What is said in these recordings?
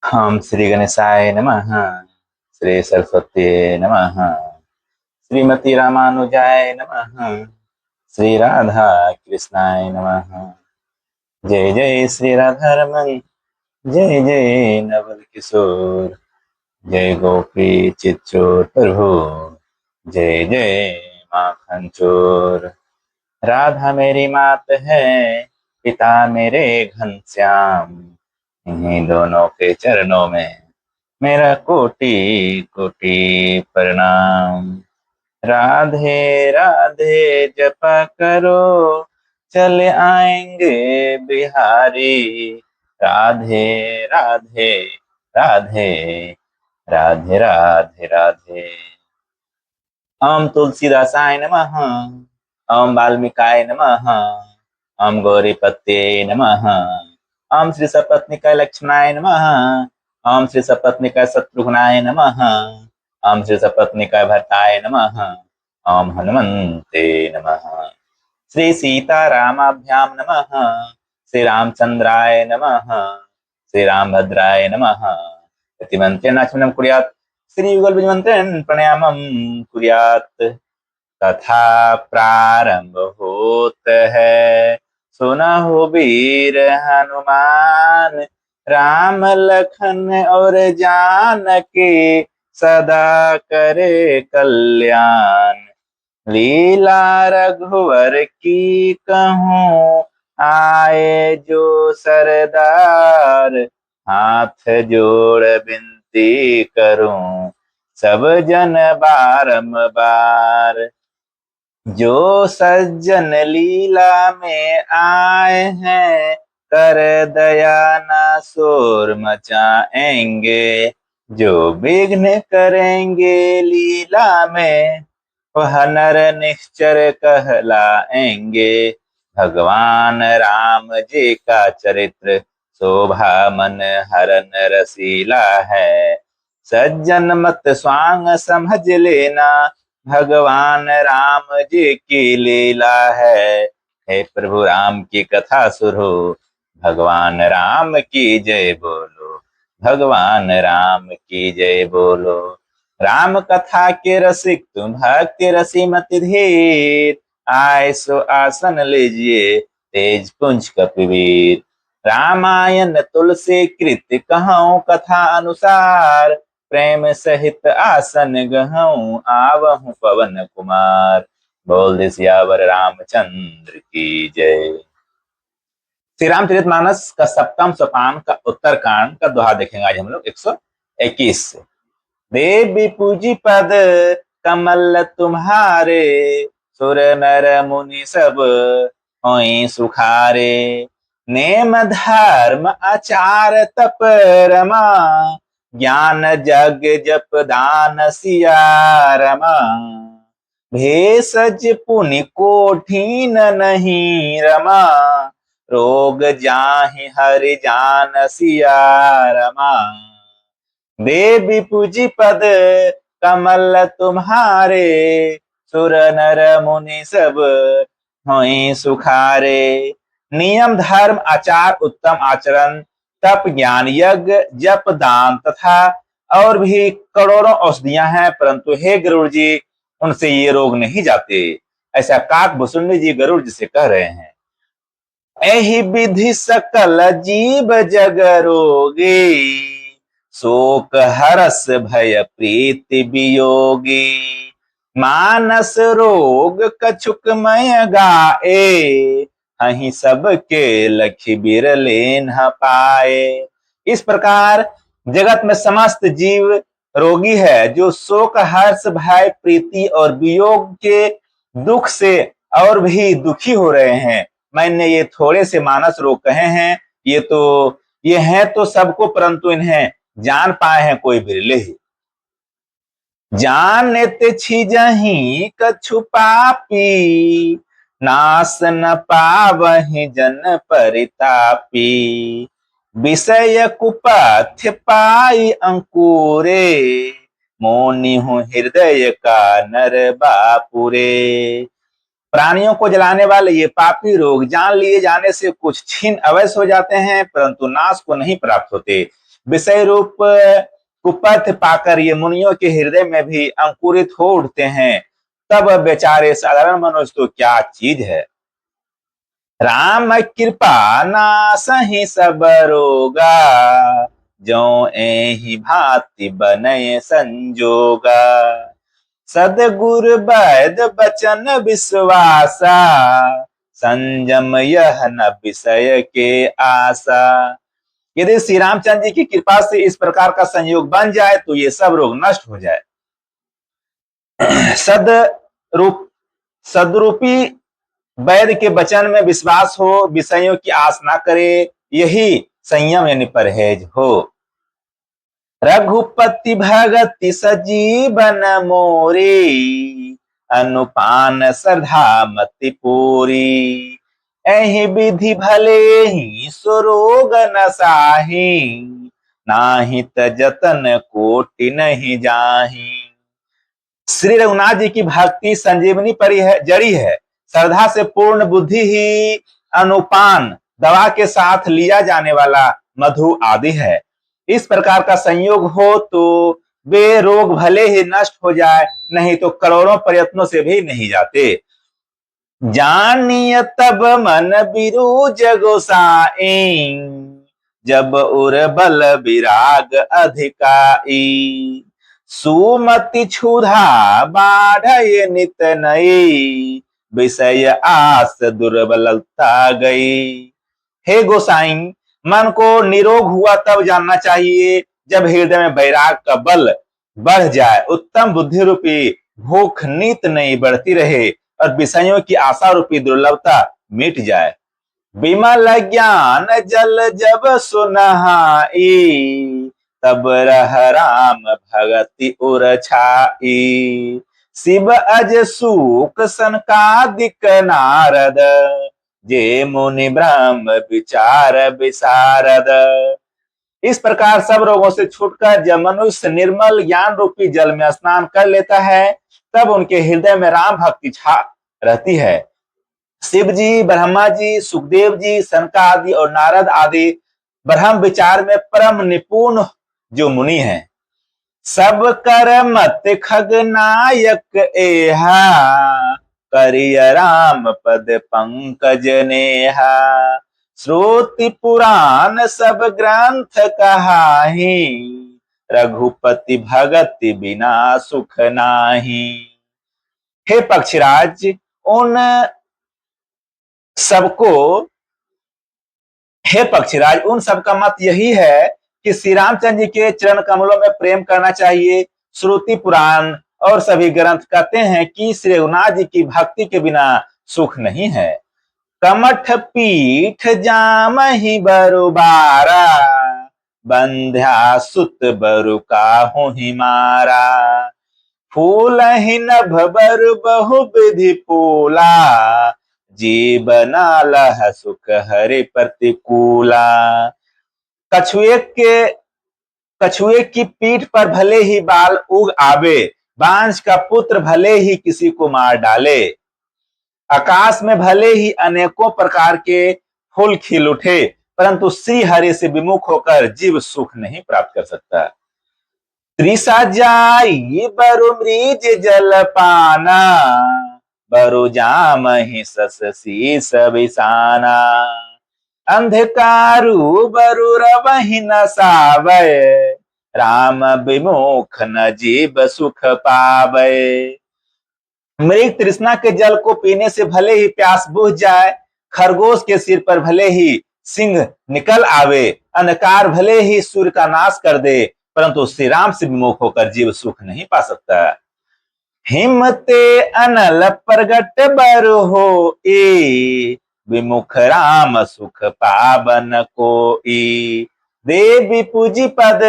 हम श्री गणेशाय नमः। श्री सरस्वती नमः। श्रीमती रामानुजाय नमः। श्री राधा कृष्णाय नमः। जय जय श्री राधा रमन। जय जय नवल किशोर। जय गोपी चित्चोर प्रभु। जय जय माखन चोर। राधा मेरी मात है, पिता मेरे घनश्याम। इन्हीं दोनों के चरणों में मेरा कोटि कोटि प्रणाम। राधे राधे जपा करो, चले आएंगे बिहारी। राधे राधे राधे राधे राधे राधे। ओम तुलसीदासाय नमः। ओम वाल्मीकाय नमः। ओम गौरीपते नमः। ओम श्री सपत्नीकाय लक्ष्मणाय नमः। ओम श्री सपत्नीकाय शत्रुघ्नाय नमः। ओम श्री सपत्नीकाय भरताय नमः। ओम हनुमन्ते नमः। श्री सीतारामाभ्यां नमः। श्री रामचंद्राय नमः। श्री रामभद्राय नमः। इतिमन्त्रेण आचमनं कुर्यात्। श्री युगलबीजमन्त्रेण प्राणायामं कुर्यात्। तथा प्रारंभ होत है, सुनहु वीर हनुमान। राम लखन और जानकी, सदा करे कल्याण। लीला रघुवर की कहूँ, आए जो सरदार। हाथ जोड़ विनती करूं, सब जन बारंबार। जो सज्जन लीला में आए हैं, कर दया ना शोर मचाएंगे। जो विघ्न करेंगे लीला में, वह नर निश्चर कहलाएंगे। भगवान राम जी का चरित्र, शोभा मन हरन रसीला है। सज्जन मत स्वांग समझ लेना, भगवान राम जी की लीला है। हे प्रभु राम की कथा सुनो, भगवान राम की जय बोलो। भगवान राम की जय बोलो। राम कथा के रसिक तुम भक्ति रसीमति धीर। आय सो आसन लीजिए, तेज पुंज कपिवीर। रामायण तुलसी कृत कहूँ कथा अनुसार। प्रेम सहित आसन गहूँ, आवहूँ पवन कुमार। बोल दे सियावर रामचंद्र की जय। श्री रामचरितमानस का सप्तम सोपान का उत्तर कांड का दोहा देखेंगे आज हम लोग 121 से। देवी पूजी पद कमल तुम्हारे, सुर नर मुनि सब होई सुखारे। नेम धर्म आचार तप रमा, ज्ञान जग जप दान सिया रमा। भेषज पुनि कोठीन नहीं रमा, रोग जाहि हरि जान सिया रमा। देवी पूजी पद कमल तुम्हारे, सुर नर मुनि सब होई सुखारे। नियम धर्म आचार उत्तम आचरण, तप ज्ञान यज्ञ जप दान तथा और भी करोड़ों औषधियां हैं, परंतु हे गरुड़ जी, उनसे ये रोग नहीं जाते। ऐसा काक भुसुंडी जी गरुड़ जी से कह रहे हैं। एहि विधि सकल जीव जग रोगी, शोक हरस भय प्रीति वियोगी। मानस रोग कछुक मय गाए, हहीं सबके लखी बिरले न पाए। इस प्रकार जगत में समस्त जीव रोगी है, जो शोक हर्ष भय प्रीति और वियोग के दुख से और भी दुखी हो रहे हैं। मैंने ये थोड़े से मानस रोग कहे हैं, ये हैं तो सबको, परंतु इन्हें जान पाए हैं कोई बिरले ही। जानत छिजहि कछु पापी, नाश न पावहि जन परितापी। विषय कुपथ्य पाई अंकुरे, मोनिहु हृदय का नर बापुरे। प्राणियों को जलाने वाले ये पापी रोग जान लिए जाने से कुछ छीन अवश्य हो जाते हैं, परंतु नाश को नहीं प्राप्त होते। विषय रूप कुपथ पाकर ये मुनियों के हृदय में भी अंकुरित हो उठते हैं, तब बेचारे साधारण मनुष्य तो क्या चीज है। राम कृपा नासहि सब रोगा, जो एहि भांति बनय संजोगा। सदगुरु वैद बचन विश्वासा, संयम यह न विषय के आशा। यदि श्री रामचंद्र जी की कृपा से इस प्रकार का संयोग बन जाए तो ये सब रोग नष्ट हो जाए। सदरूपी वैद्य के वचन में विश्वास हो, विषयों की आस ना करे, यही संयम यानी परहेज हो। रघुपति भगति सजीवन मोरी, अनुपान श्रद्धा मति पूरी। एहि विधि भले ही सुरोग न साही, नाही त जतन कोटि नहीं जाही। श्री रघुनाथ जी की भक्ति संजीवनी परी है, जड़ी है। श्रद्धा से पूर्ण बुद्धि ही अनुपान दवा के साथ लिया जाने वाला मधु आदि है। इस प्रकार का संयोग हो तो वे रोग भले ही नष्ट हो जाए, नहीं तो करोड़ों प्रयत्नों से भी नहीं जाते। जानिय तब मन बिरुज गोसाई, जब उर बल विराग अधिकाई। सुमति क्षुधा बाढ़य नित नई, विषय आस दुर्बलता गई। हे गोसाई, मन को निरोग हुआ तब जानना चाहिए जब हृदय में वैराग का बल बढ़ जाए, उत्तम बुद्धि रूपी भूख नित नहीं बढ़ती रहे और विषयों की आशा रूपी दुर्लभता मिट जाए। विमल ज्ञान जल जब सुनहाई, तब रह राम भगति उर छाई। शिव अज सूक सनकादिक नारद, जे मुनि ब्रह्म विचार विशारद। इस प्रकार सब रोगों से छूटकर जब मनुष्य निर्मल ज्ञान रूपी जल में स्नान कर लेता है, तब उनके हृदय में राम भक्ति छा रहती है। शिव जी, ब्रह्मा जी, सुखदेव जी, सनकादि और नारद आदि ब्रह्म विचार में परम निपुण जो मुनि हैं। सब कर मत खगनायक एहा, करिय राम पद पंकज नेहा। श्रुति पुराण सब ग्रंथ कहाही, रघुपति भगति बिना सुख नाही। हे पक्षीराज, उन सबका मत यही है कि श्री रामचंद्र जी के चरण कमलों में प्रेम करना चाहिए। श्रुति पुराण और सभी ग्रंथ कहते हैं कि श्री रघुनाथ जी की भक्ति के बिना सुख नहीं है। कमठ पीठ जामहि बरुबारा, बंध्या सुत बरु काहू ही मारा। फूल ही नभ बरु बहु विधि फूला, जीवना लह सुख हरि प्रतिकूला। कछुए की पीठ पर भले ही बाल उग आवे, बांझ का पुत्र भले ही किसी को मार डाले। आकाश में भले ही अनेकों प्रकार के फूल खिल उठे, परंतु श्री हरि से विमुख होकर जीव सुख नहीं प्राप्त कर सकता। त्रिसा जाई बरु मृज जल पाना, बरु जामहि सस शीस बिसाना। अंधकारु बरु रवहि न सावै, राम विमुख न जीव सुख पावै। मृग तृष्णा के जल को पीने से भले ही प्यास बुझ जाए, खरगोश के सिर पर भले ही सिंह निकल आवे, अंधकार भले ही सूर्य का नाश कर दे, परंतु श्री राम से विमुख होकर जीव सुख नहीं पा सकता। हिमते अनल प्रगट बरु होई, विमुख राम सुख पावन कोई। देवी पूजी पद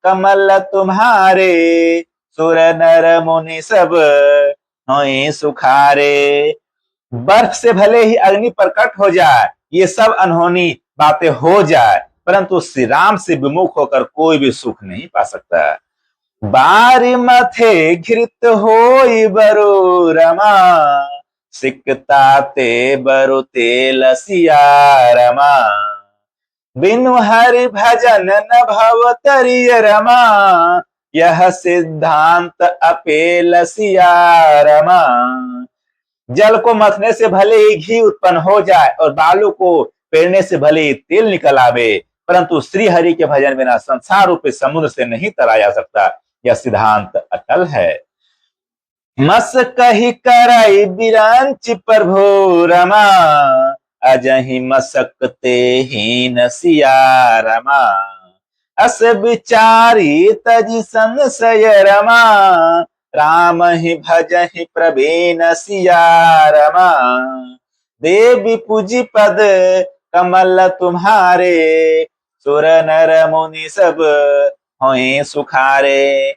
कमल तुम्हारे, सुर नर मुनि सब होई सुखारे। बर्फ से भले ही अग्नि प्रकट हो जाए, ये सब अनहोनी बातें हो जाए, परंतु श्री राम से विमुख होकर कोई भी सुख नहीं पा सकता। बारी मथे घृत होई बरु रमा, सिकता ते बरु तेल सिया रमा। बिनु हरि भजन न भव तरिय रमा, यह सिद्धांत अपेलसिया रमा। जल को मथने से भले ही घी उत्पन्न हो जाए और बालू को पेरने से भले ही तेल निकल आवे, परंतु श्री हरि के भजन बिना संसार रूपी समुद्र से नहीं तरा जा सकता। यह सिद्धांत अटल है। मस कही करई बिरंच प्रभु रमा, अजहि मसकते हीन सिया रमा। अस विचारी तजि संशय रमा, राम ही भजहि प्रवीण सिया रमा। देवी पूजी पद कमल तुम्हारे, सुर नर मुनि सब होए सुखारे।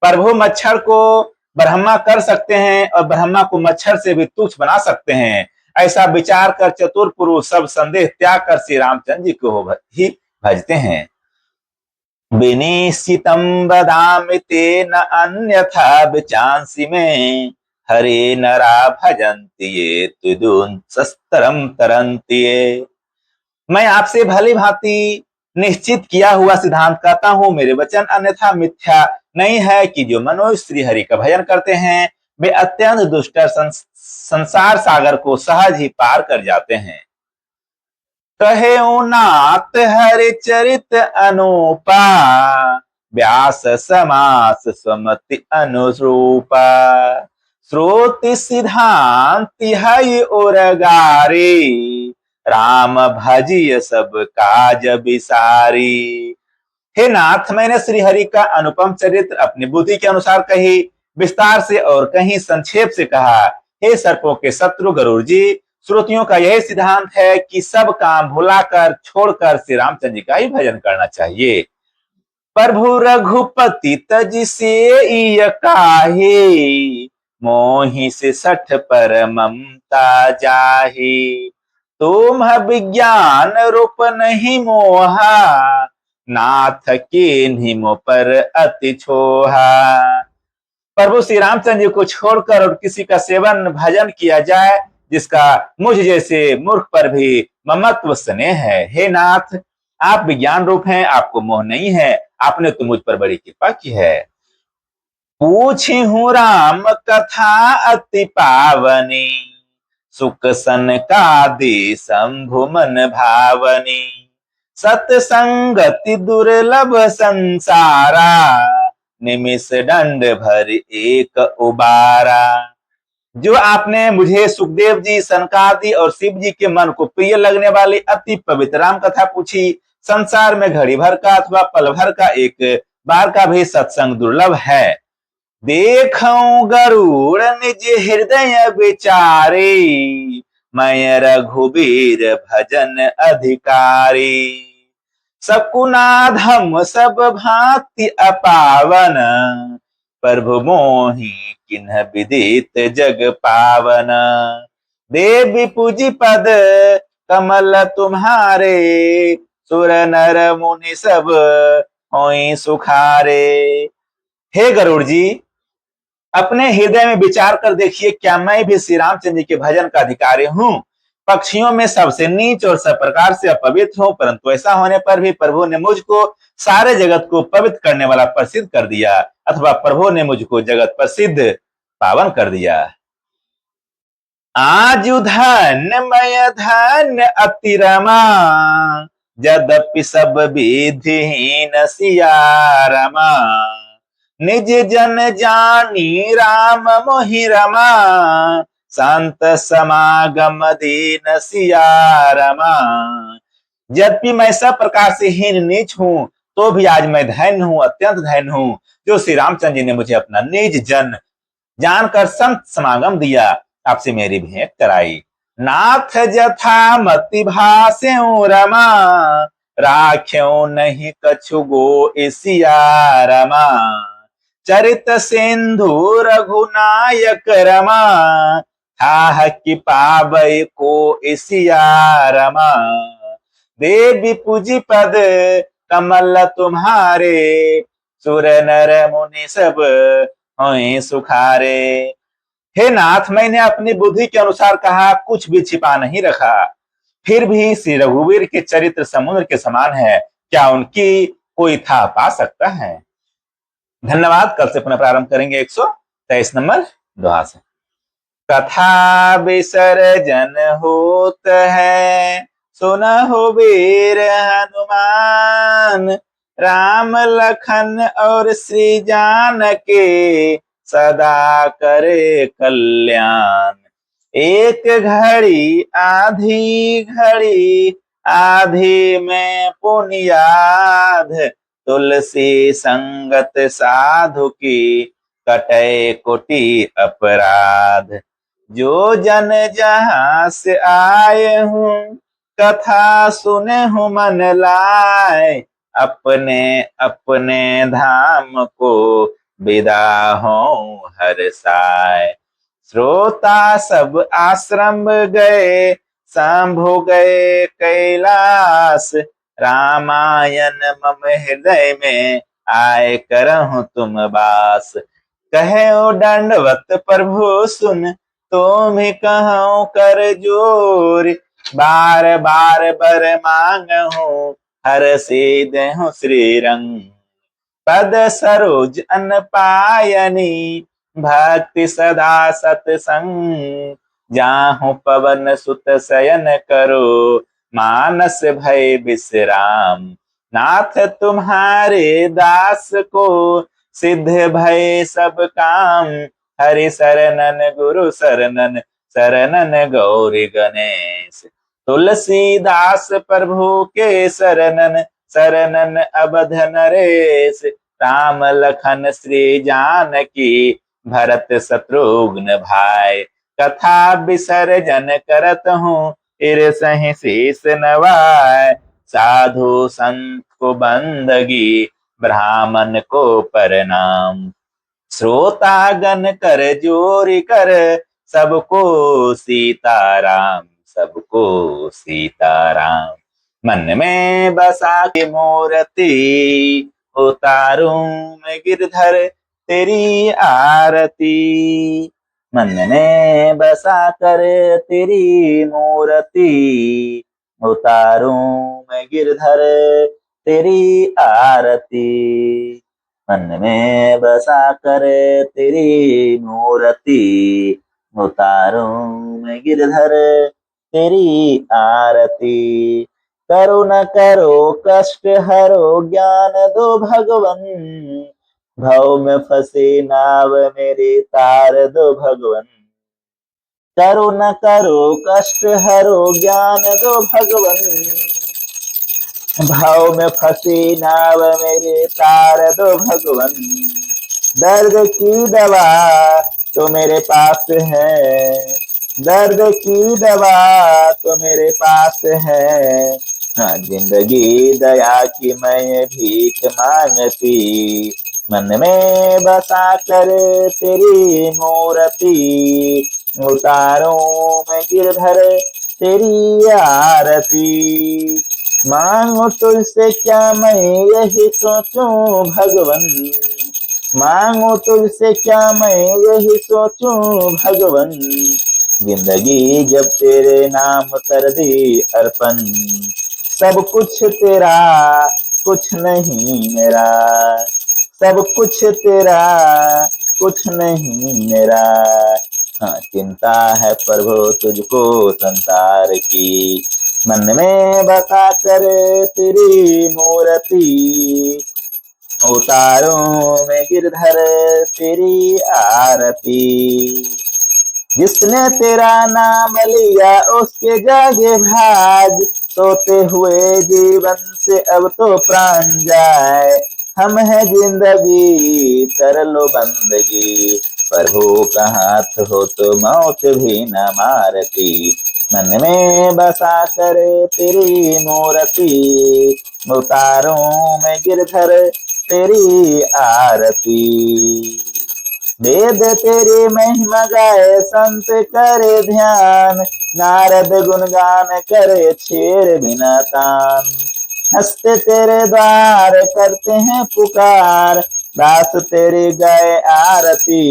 प्रभु मच्छर को ब्रह्मा कर सकते हैं और ब्रह्मा को मच्छर से भी तुच्छ बना सकते हैं। ऐसा विचार कर चतुर पुरुष सब संदेह त्याग कर श्री रामचंद्र जी को ही भजते हैं। विनिश्चितम बदामि ते न अन्यथा विचांसि में, हरे नरा भजन्ति ये तुदुन शस्त्रम तरन्ति ये। मैं आपसे भली भांति निश्चित किया हुआ सिद्धांत कहता हूं, मेरे वचन अन्यथा मिथ्या नहीं है कि जो मनुष्य श्री हरि का भजन करते हैं वे अत्यंत दुष्ट संसार सागर को सहज ही पार कर जाते हैं। कहे नाथ हरि चरित अनुपा, व्यास समास सुमति अनुरूपा। श्रोति सिद्धांति है उरगारी, राम भजिय सब काज बिसारी। हे नाथ, मैंने श्री हरि का अनुपम चरित्र अपनी बुद्धि के अनुसार कही, विस्तार से और कहीं संक्षेप से कहा। हे सर्पों के शत्रु गरुड़ जी, श्रोतियों का यही सिद्धांत है कि सब काम भुलाकर छोड़कर श्री रामचंद्र जी का ही भजन करना चाहिए। प्रभु रघुपति तज से काहे, मोहि से सठ पर ममता जाहे। तुम विज्ञान रूप नहीं मोहा, नाथ के निमो पर अति छोहा। प्रभु श्री रामचंद्र जी को छोड़कर और किसी का सेवन भजन किया जाए जिसका मुझ जैसे मूर्ख पर भी ममत्व स्नेह है। हे नाथ, आप विज्ञान रूप हैं, आपको मोह नहीं है, आपने तो मुझ पर बड़ी कृपा की है। पूछी हूँ राम कथा अति पावनी, सुख सन का दे शंभु मन भावनी। सतसंगति दुर्लभ संसारा, निमिष दंड भर एक उबारा। जो आपने मुझे सुखदेव जी, सनकादि और शिव जी के मन को प्रिय लगने वाली अति पवित्र राम कथा पूछी। संसार में घड़ी भर का अथवा पल भर का एक बार का भी सत्संग दुर्लभ है। देखूं गरुड़ निज हृदय विचारे, मैं रघुबीर भजन अधिकारी। सकुनाधम सब भांति अपावन, प्रभु मोहि किन्ह विदित जग पावन। देवी पूजी पद कमल तुम्हारे, सुर नर मुनि सब होई सुखारे। हे गरुड़ जी, अपने हृदय में विचार कर देखिए, क्या मैं भी श्री रामचंद्र जी के भजन का अधिकारी हूँ? पक्षियों में सबसे नीच और सब प्रकार से अपवित्र हूँ, परंतु ऐसा होने पर भी प्रभु ने मुझको सारे जगत को पवित्र करने वाला प्रसिद्ध कर दिया, अथवा प्रभु ने मुझको जगत प्रसिद्ध पावन कर दिया। आजु धन्यमय धन्य अति रमा, यद्यपि सब विधिहीन सिया रमा। निज जन जानी राम मोहि रमा, संत समागम दीन सिया रमा। यद्यपि मैं सब प्रकार से हीन नीच हूँ, तो भी आज मैं धन्य हूँ, अत्यंत धन्य हूँ, जो श्री रामचंद्र जी ने मुझे अपना निज जन जानकर संत समागम दिया, आपसे मेरी भेंट कराई। नाथ जथा मति भास्यो रमा, राख्यो नहीं कछु गो सिया रमा। चरित सिंधु रघुनायक रमा, थाह कि पावै को सिया रमा। देवी पूजी पद कमल तुम्हारे, सुर नर मुनि सब होए सुखारे। हे नाथ, मैंने अपनी बुद्धि के अनुसार कहा, कुछ भी छिपा नहीं रखा। फिर भी श्री रघुवीर के चरित्र समुद्र के समान है, क्या उनकी कोई था पा सकता है। धन्यवाद। कल से पुनः प्रारंभ करेंगे 123 नंबर दोहा से। कथा विसर्जन होत है, सुनहु वीर हनुमान, राम लखन और श्री जानके, सदा करे कल्याण। एक घड़ी आधी में पुनियाद, तुलसी संगत साधु की, कटे कोटि अपराध। जो जन जहां से आए हूँ, कथा सुने हूँ मन लाए, अपने अपने धाम को विदा हो हर साय। श्रोता सब आश्रम गए, शंभु गए कैलाश, रामायण मम हृदय में, आए करहु तुम बास। कहे दंडवत प्रभु सुन, तुम ही कहो कर जोर, बार बार बर मांगहु, हर से देहु श्री रंग। पद सरोज अन पायनी, भक्ति सदा सतसंग, जाहु पवन सुत शयन करो, मानस भय विश्राम। नाथ तुम्हारे दास को, सिद्ध भय सब काम, हरि शरणन गुरु शरणन, शरणन गौरी गणेश। तुलसीदास प्रभु के शरणन, शरणन अवध नरेश, राम लखन श्री जानकी, भरत शत्रुघ्न भाई। कथा विसर्जन करत हूँ, सही शीस नवाय, साधु संत को बंदगी, ब्राह्मण को प्रणाम। श्रोतागण कर जोरी कर, सबको सीताराम, सबको सीताराम। मन में बसा के मूर्ति, उतारूं मैं गिरधर तेरी आरती। मन में बसा कर तेरी मूर्ति, उतारूं मैं गिरधर तेरी आरती। मन में बसा कर तेरी मूर्ति, उतारूं मैं गिरधर तेरी आरती। करो न करो कष्ट हरो ज्ञान दो भगवन, भव में फंसे नाव मेरे तार दो भगवन। करो न करो कष्ट हरो ज्ञान दो भगवन, भाव में फंसी नाव मेरे तार दो भगवन। दर्द की दवा तो मेरे पास है, दर्द की दवा तो मेरे पास है। हाँ, जिंदगी दया की मैं भीख मांगती, मन में बसा कर तेरी मूर्ति, उतारूं मैं गिरधर तेरी आरती। मांगो तुझसे क्या मैं यही सोचूं भगवन, मांगो तुझसे क्या मैं यही सोचूं भगवन। जिंदगी जब तेरे नाम कर दी अर्पण, सब कुछ तेरा कुछ नहीं मेरा, सब कुछ तेरा कुछ नहीं मेरा। हाँ, चिंता है प्रभु तुझको संसार की, मन में बसा कर तेरी मूर्ति, उतारूं मैं गिरधर तेरी आरती। जिसने तेरा नाम लिया उसके जागे भाग, सोते हुए जीवन से अब तो प्राण जाए। हम है जिंदगी कर लो बंदगी, प्रभु का हाथ हो तो मौत भी न मारती। मन में बसा कर तेरी मूर्ति, उतारूं मैं गिरधर तेरी आरती। वेद तेरी महिमा गाए संत करे ध्यान, नारद गुणगान करे छेड़ बिना तान। हंसते तेरे द्वार करते हैं पुकार, दास तेरी गाय आरती।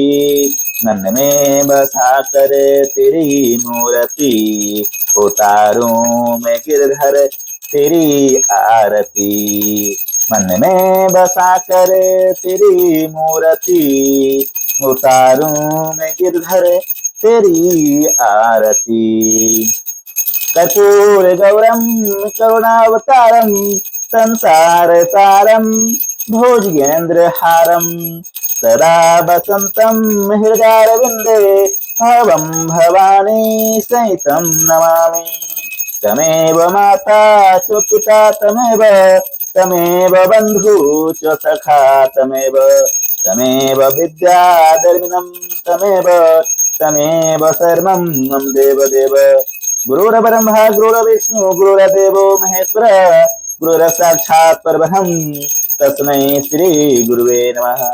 मन में बसा कर तेरी मूर्ति, उतारूं मैं गिरधर तेरी आरती, मन में बसा कर तेरी मूर्ति, उतारूं मैं गिरधर तेरी आरती। कर्पूर गौरम करुणावतारम संसार सारम भोजगेंद्र हारम सदा बसंतम हृदयारविंदे भवम भवानी सहितं नमामि। तमेव माता च पिता तमेव, तमेव बंधु च सखा तमेव, तमेव विद्याधर्मिणं तमेव, तमेव सर्वं मम देवदेव। गुरुर्ब्रह्मा गुरुर्विष्णु गुरुर्देवो महेश्वर, गुरुः साक्षात् परब्रह्म तस्मै श्री गुरुवे नमः।